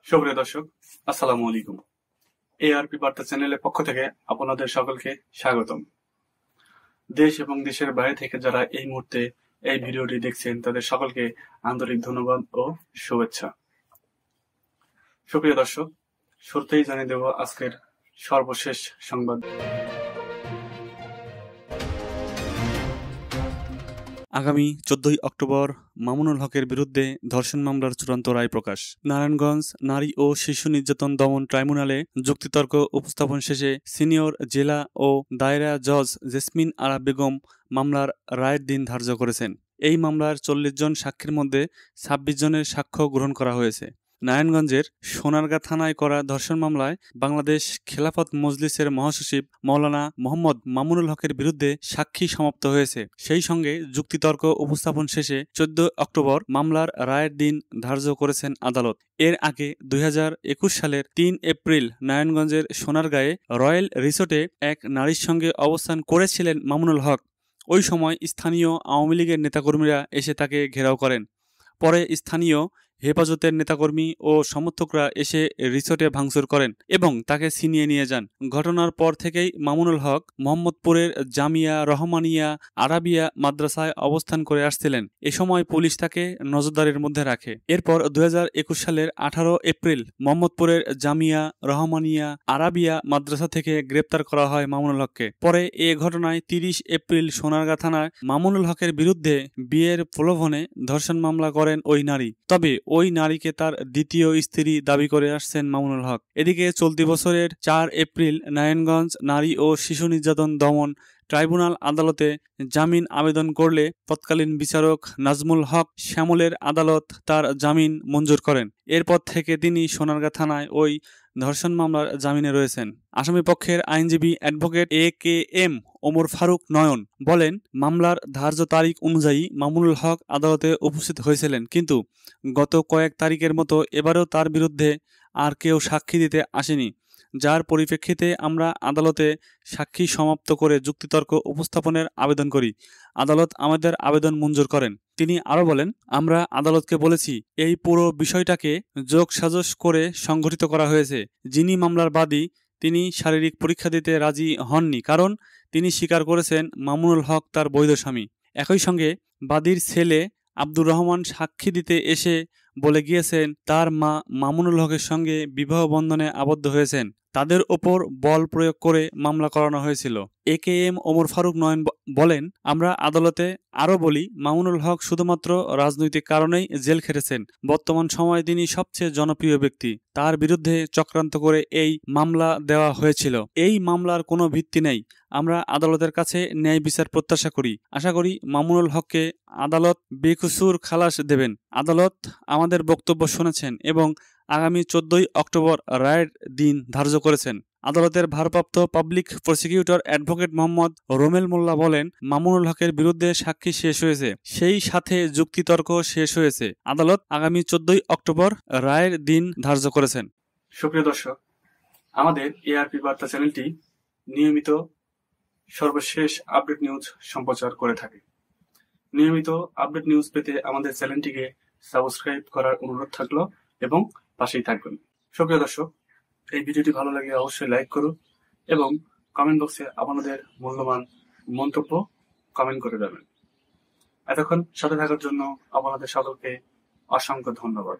সুপ্রিয় দর্শক, আসসালামু আলাইকুম। এআরপি বার্তা চ্যানেলের পক্ষ থেকে আপনাদের সকলকে স্বাগতম। দেশ এবং দেশের বাইরে থেকে যারা এই মুহূর্তে এই ভিডিওটি দেখছেন তাদের সকলকে আন্তরিক ধন্যবাদ ও শুভেচ্ছা। সুপ্রিয় দর্শক, শুরুতেই জানিয়ে দেব আজকের সর্বশেষ সংবাদ। আগামী 14 অক্টোবর মামুনুল হকের বিরুদ্ধে ধর্ষণ মামলার চূড়ান্ত রায় প্রকাশ। নারায়ণগঞ্জ নারী ও শিশু নির্যাতন দমন ট্রাইব্যুনালে যুক্তিতর্ক উপস্থাপন শেষে সিনিয়র জেলা ও দায়রা জজ জেসমিন আরা বেগম মামলার রায়ের দিন ধার্য করেছেন। এই মামলার 40 জন সাক্ষীর মধ্যে 26 জনের সাক্ষ্য গ্রহণ করা হয়েছে। নারায়ণগঞ্জের সোনারগাঁ থানায় করা ধর্ষণ মামলায় বাংলাদেশ খেলাফত মজলিসের মহাসচিব মাওলানা মোহাম্মদ মামুনুল হকের বিরুদ্ধে সাক্ষী সমাপ্ত হয়েছে। সেই সঙ্গে যুক্তিতর্ক উপস্থাপন শেষে 14 অক্টোবর মামলার রায়ের দিন ধার্য করেছেন আদালত। এর আগে 2021 সালের 3 এপ্রিল নারায়ণগঞ্জের সোনারগাঁয়ে রয়্যাল রিসোর্টে এক নারীর সঙ্গে অবস্থান করেছিলেন মামুনুল হক। ওই সময় স্থানীয় আওয়ামী লীগের নেতাকর্মীরা এসে তাকে ঘেরাও করেন। পরে স্থানীয় হেফাজতের নেতাকর্মী ও সমর্থকরা এসে রিসোর্টে ভাঙচুর করেন এবং তাকে ছিনিয়ে নিয়ে যান। ঘটনার পর থেকেই মামুনুল হক মোহাম্মদপুরের জামিয়া রহমানিয়া আরাবিয়া মাদ্রাসায় অবস্থান করে আসছিলেন। এ সময় পুলিশ তাকে নজরদারির মধ্যে রাখে। এরপর 2021 সালের 18 এপ্রিল মোহাম্মদপুরের জামিয়া রহমানিয়া আরাবিয়া মাদ্রাসা থেকে গ্রেপ্তার করা হয় মামুনুল হককে। পরে এ ঘটনায় 30 এপ্রিল সোনারগাঁ থানায় মামুনুল হকের বিরুদ্ধে বিয়ের প্রলোভনে ধর্ষণ মামলা করেন ওই নারী। তবে ওই নারীকে তার দ্বিতীয় স্ত্রী দাবি করে আসছেন মামুনুল হক। এদিকে চলতি বছরের 4 এপ্রিল নারায়ণগঞ্জ নারী ও শিশু নির্যাতন দমন ট্রাইব্যুনাল আদালতে জামিন আবেদন করলে তৎকালীন বিচারক নাজমুল হক শ্যামলের আদালত তার জামিন মঞ্জুর করেন। এরপর থেকে তিনি সোনারগাঁ থানায় ওই ধর্ষণ মামলার জামিনে রয়েছেন। আসামি পক্ষের আইনজীবী অ্যাডভোকেট AKM ওমর ফারুক নয়ন বলেন, মামলার ধার্য তারিখ অনুযায়ী মামুনুল হক আদালতে উপস্থিত হয়েছিলেন, কিন্তু গত কয়েক তারিখের মতো এবারেও তার বিরুদ্ধে আর কেউ সাক্ষী দিতে আসেনি, যার পরিপ্রেক্ষিতে আমরা আদালতে সাক্ষী সমাপ্ত করে যুক্তিতর্ক উপস্থাপনের আবেদন করি। আদালত আমাদের আবেদন মঞ্জুর করেন। তিনি আরও বলেন, আমরা আদালতকে বলেছি এই পুরো বিষয়টাকে যোগসাজশ করে সংগঠিত করা হয়েছে। যিনি মামলার বাদী তিনি শারীরিক পরীক্ষা দিতে রাজি হননি, কারণ তিনি স্বীকার করেছেন মামুনুল হক তার বৈধ স্বামী। একই সঙ্গে বাদীর ছেলে আব্দুর রহমান সাক্ষী দিতে এসে বলে গিয়েছেন তার মা মামুনুল হকের সঙ্গে বিবাহ বন্ধনে আবদ্ধ হয়েছেন। তাদের ওপর বল প্রয়োগ করে মামলা করানো হয়েছিল। AKM ওমর ফারুক নয়ন বলেন, আমরা আদালতে আরও বলি, মামুনুল হক শুধুমাত্র রাজনৈতিক কারণেই জেল খেটেছেন। বর্তমান সময়ে তিনি সবচেয়ে জনপ্রিয় ব্যক্তি। তার বিরুদ্ধে চক্রান্ত করে এই মামলা দেওয়া হয়েছিল। এই মামলার কোনো ভিত্তি নেই। আমরা আদালতের কাছে ন্যায় বিচার প্রত্যাশা করি। আশা করি মামুনুল হককে আদালত বেকসুর খালাস দেবেন। আদালত আমাদের বক্তব্য শুনেছেন এবং আগামী 14 অক্টোবর রায়ের দিন ধার্য করেছেন। আদালতের ভারপ্রাপ্ত public prosecutor advocate Mohammad Romel Molla বলেন, মামুনুল হকের বিরুদ্ধে সাক্ষী শেষ হয়েছে, সেই সাথে যুক্তিতর্ক শেষ হয়েছে। আদালত আগামী 14 অক্টোবর রায়ের দিন ধার্য করেছেন। সুপ্রিয় দর্শক, আমাদের এআরপি বার্তা চ্যানেলটি নিয়মিত সর্বশেষ আপডেট নিউজ সম্প্রচার করে থাকে। নিয়মিত আপডেট নিউজ পেতে আমাদের চ্যানেলটিকে সাবস্ক্রাইব করার অনুরোধ থাকলো এবং পাশেই থাকবেন। সুপ্রিয় দর্শক, এই ভিডিওটি ভালো লাগলে অবশ্যই লাইক করুন এবং কমেন্ট বক্সে আপনাদের মূল্যবান মন্তব্য কমেন্ট করে দেবেন। এতক্ষণ সাথে থাকার জন্য আপনাদের সকলকে অসংখ্য ধন্যবাদ।